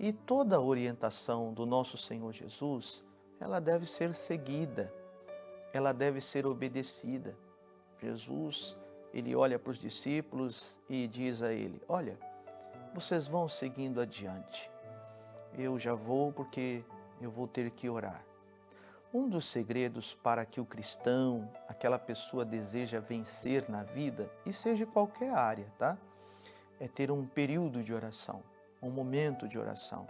E toda a orientação do nosso Senhor Jesus, ela deve ser seguida, ela deve ser obedecida. Jesus, ele olha para os discípulos e diz a ele: olha, vocês vão seguindo adiante. Eu já vou porque eu vou ter que orar. Um dos segredos para que o cristão, aquela pessoa deseja vencer na vida, e seja qualquer área, tá? É ter um período de oração, um momento de oração.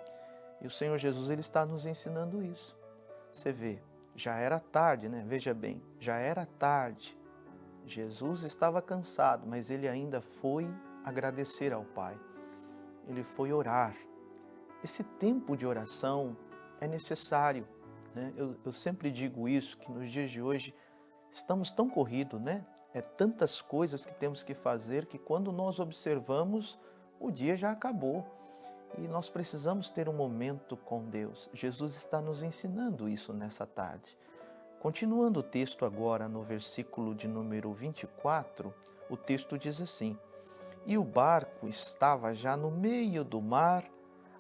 E o Senhor Jesus, ele está nos ensinando isso. Você vê, já era tarde, né? Veja bem, já era tarde. Jesus estava cansado, mas ele ainda foi agradecer ao Pai. Ele foi orar. Esse tempo de oração é necessário, né? Eu sempre digo isso, que nos dias de hoje estamos tão corridos, né? É tantas coisas que temos que fazer que quando nós observamos, o dia já acabou. E nós precisamos ter um momento com Deus. Jesus está nos ensinando isso nessa tarde. Continuando o texto agora no versículo de número 24, o texto diz assim: E o barco estava já no meio do mar,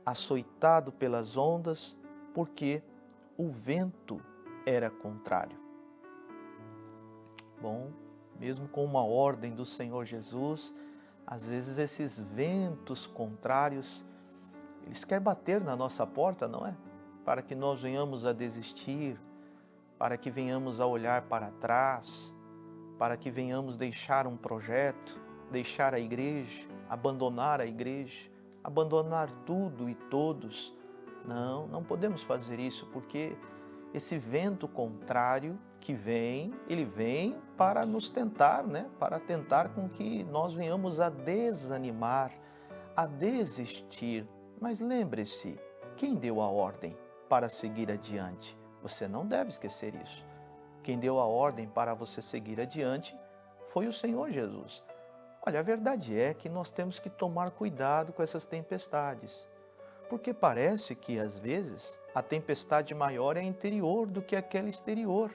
açoitado pelas ondas, porque o vento era contrário. Bom, mesmo com uma ordem do Senhor Jesus, às vezes esses ventos contrários, eles querem bater na nossa porta, não é? Para que nós venhamos a desistir, para que venhamos a olhar para trás, para que venhamos deixar um projeto, deixar a igreja, abandonar tudo e todos. Não, não podemos fazer isso, porque esse vento contrário que vem, ele vem para nos tentar, né? Para tentar com que nós venhamos a desanimar, a desistir. Mas lembre-se, quem deu a ordem para seguir adiante? Você não deve esquecer isso. Quem deu a ordem para você seguir adiante foi o Senhor Jesus. Olha, a verdade é que nós temos que tomar cuidado com essas tempestades, porque parece que, às vezes, a tempestade maior é interior do que aquela exterior.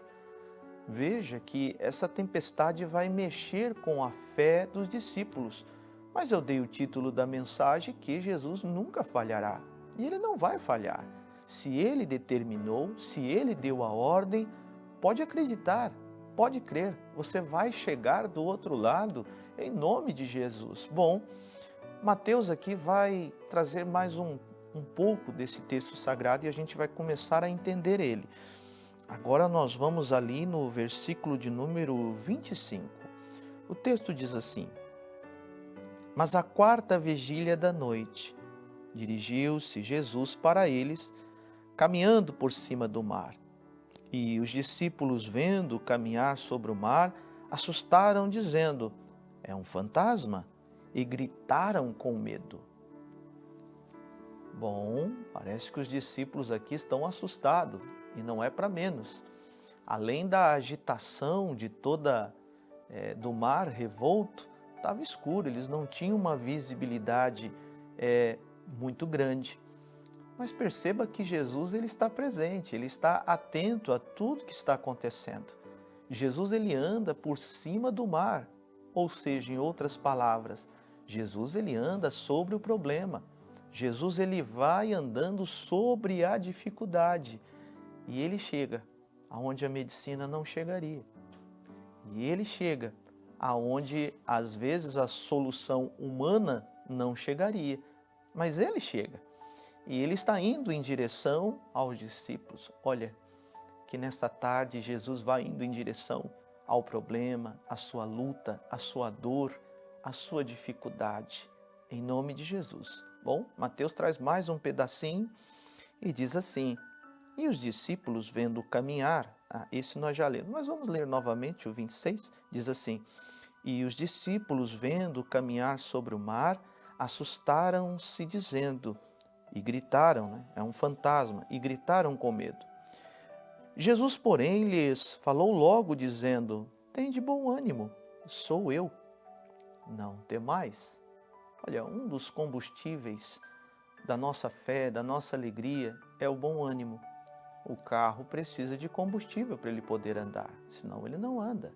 Veja que essa tempestade vai mexer com a fé dos discípulos, mas eu dei o título da mensagem que Jesus nunca falhará, e ele não vai falhar. Se ele determinou, se ele deu a ordem, pode acreditar, pode crer, você vai chegar do outro lado em nome de Jesus. Bom, Mateus aqui vai trazer mais um pouco desse texto sagrado e a gente vai começar a entender ele. Agora nós vamos ali no versículo de número 25. O texto diz assim: Mas à quarta vigília da noite, dirigiu-se Jesus para eles, caminhando por cima do mar. E os discípulos, vendo caminhar sobre o mar, assustaram, dizendo: É um fantasma, e gritaram com medo. Bom, parece que os discípulos aqui estão assustados, e não é para menos. Além da agitação de do mar revolto, estava escuro, eles não tinham uma visibilidade muito grande. Mas perceba que Jesus, ele está presente, ele está atento a tudo que está acontecendo. Jesus, ele anda por cima do mar, ou seja, em outras palavras, Jesus, ele anda sobre o problema. Jesus, ele vai andando sobre a dificuldade e ele chega aonde a medicina não chegaria. E ele chega aonde às vezes a solução humana não chegaria, mas ele chega. E ele está indo em direção aos discípulos. Olha, que nesta tarde Jesus vai indo em direção ao problema, à sua luta, à sua dor, à sua dificuldade, em nome de Jesus. Bom, Mateus traz mais um pedacinho e diz assim: E os discípulos vendo caminhar, esse nós já lemos, mas vamos ler novamente o 26, diz assim: E os discípulos vendo caminhar sobre o mar, assustaram-se dizendo, e gritaram, né? É um fantasma, e gritaram com medo. Jesus, porém, lhes falou logo, dizendo: Tende bom ânimo, sou eu, não temais. Olha, um dos combustíveis da nossa fé, da nossa alegria, é o bom ânimo. O carro precisa de combustível para ele poder andar, senão ele não anda.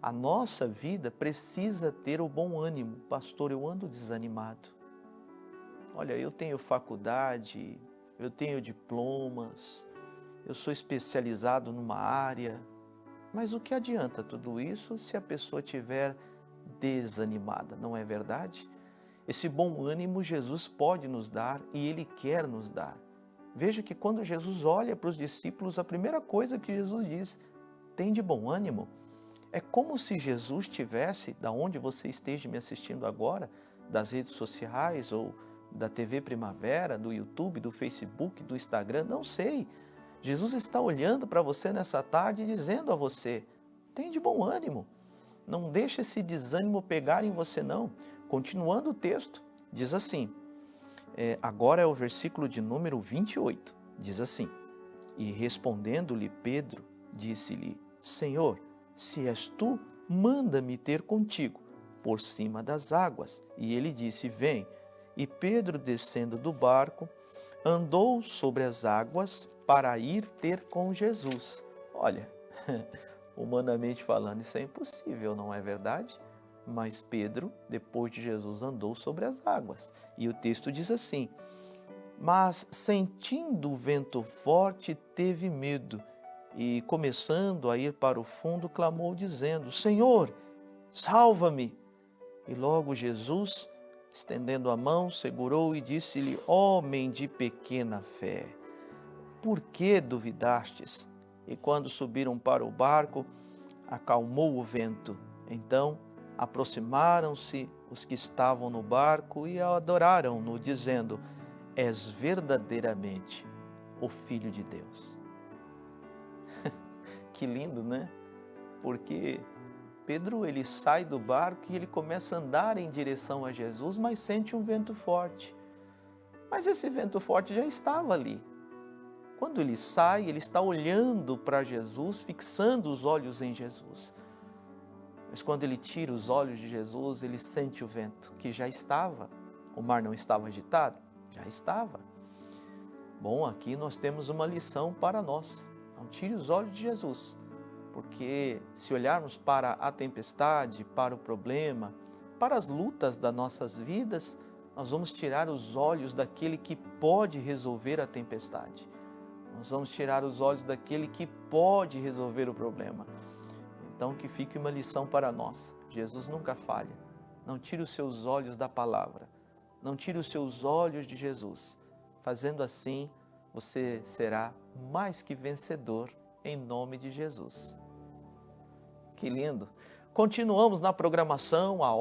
A nossa vida precisa ter o bom ânimo. Pastor, eu ando desanimado. olha, eu tenho faculdade, eu tenho diplomas, eu sou especializado numa área, mas o que adianta tudo isso se a pessoa estiver desanimada, não é verdade? Esse bom ânimo Jesus pode nos dar e Ele quer nos dar. Veja que quando Jesus olha para os discípulos, a primeira coisa que Jesus diz, tem de bom ânimo. É como se Jesus tivesse, da onde você esteja me assistindo agora, das redes sociais ou da TV Primavera, do YouTube, do Facebook, do Instagram, não sei. Jesus está olhando para você nessa tarde e dizendo a você, tem de bom ânimo. Não deixe esse desânimo pegar em você não. Continuando o texto, diz assim, agora é o versículo de número 28, diz assim, e respondendo-lhe Pedro, disse-lhe, Senhor, se és tu, manda-me ter contigo por cima das águas. E ele disse, vem. E Pedro, descendo do barco, andou sobre as águas para ir ter com Jesus. Olha, humanamente falando, isso é impossível, não é verdade? Mas Pedro, depois de Jesus, andou sobre as águas. E o texto diz assim, mas sentindo o vento forte, teve medo e, começando a ir para o fundo, clamou dizendo, Senhor, salva-me! E logo Jesus, estendendo a mão, segurou e disse-lhe, homem de pequena fé, por que duvidastes? E quando subiram para o barco, acalmou o vento. Então aproximaram-se os que estavam no barco e adoraram-no, dizendo, és verdadeiramente o Filho de Deus. Que lindo, né? Porque Pedro, ele sai do barco e ele começa a andar em direção a Jesus, mas sente um vento forte. Mas esse vento forte já estava ali. Quando ele sai, ele está olhando para Jesus, fixando os olhos em Jesus. Mas quando ele tira os olhos de Jesus, ele sente o vento, que já estava. O mar não estava agitado? Já estava. Bom, aqui nós temos uma lição para nós. Não tire os olhos de Jesus, porque se olharmos para a tempestade, para o problema, para as lutas das nossas vidas, nós vamos tirar os olhos daquele que pode resolver a tempestade. Nós vamos tirar os olhos daquele que pode resolver o problema. Então, que fique uma lição para nós. Jesus nunca falha. Não tire os seus olhos da palavra. Não tire os seus olhos de Jesus. Fazendo assim, você será mais que vencedor em nome de Jesus. Que lindo! Continuamos na programação, a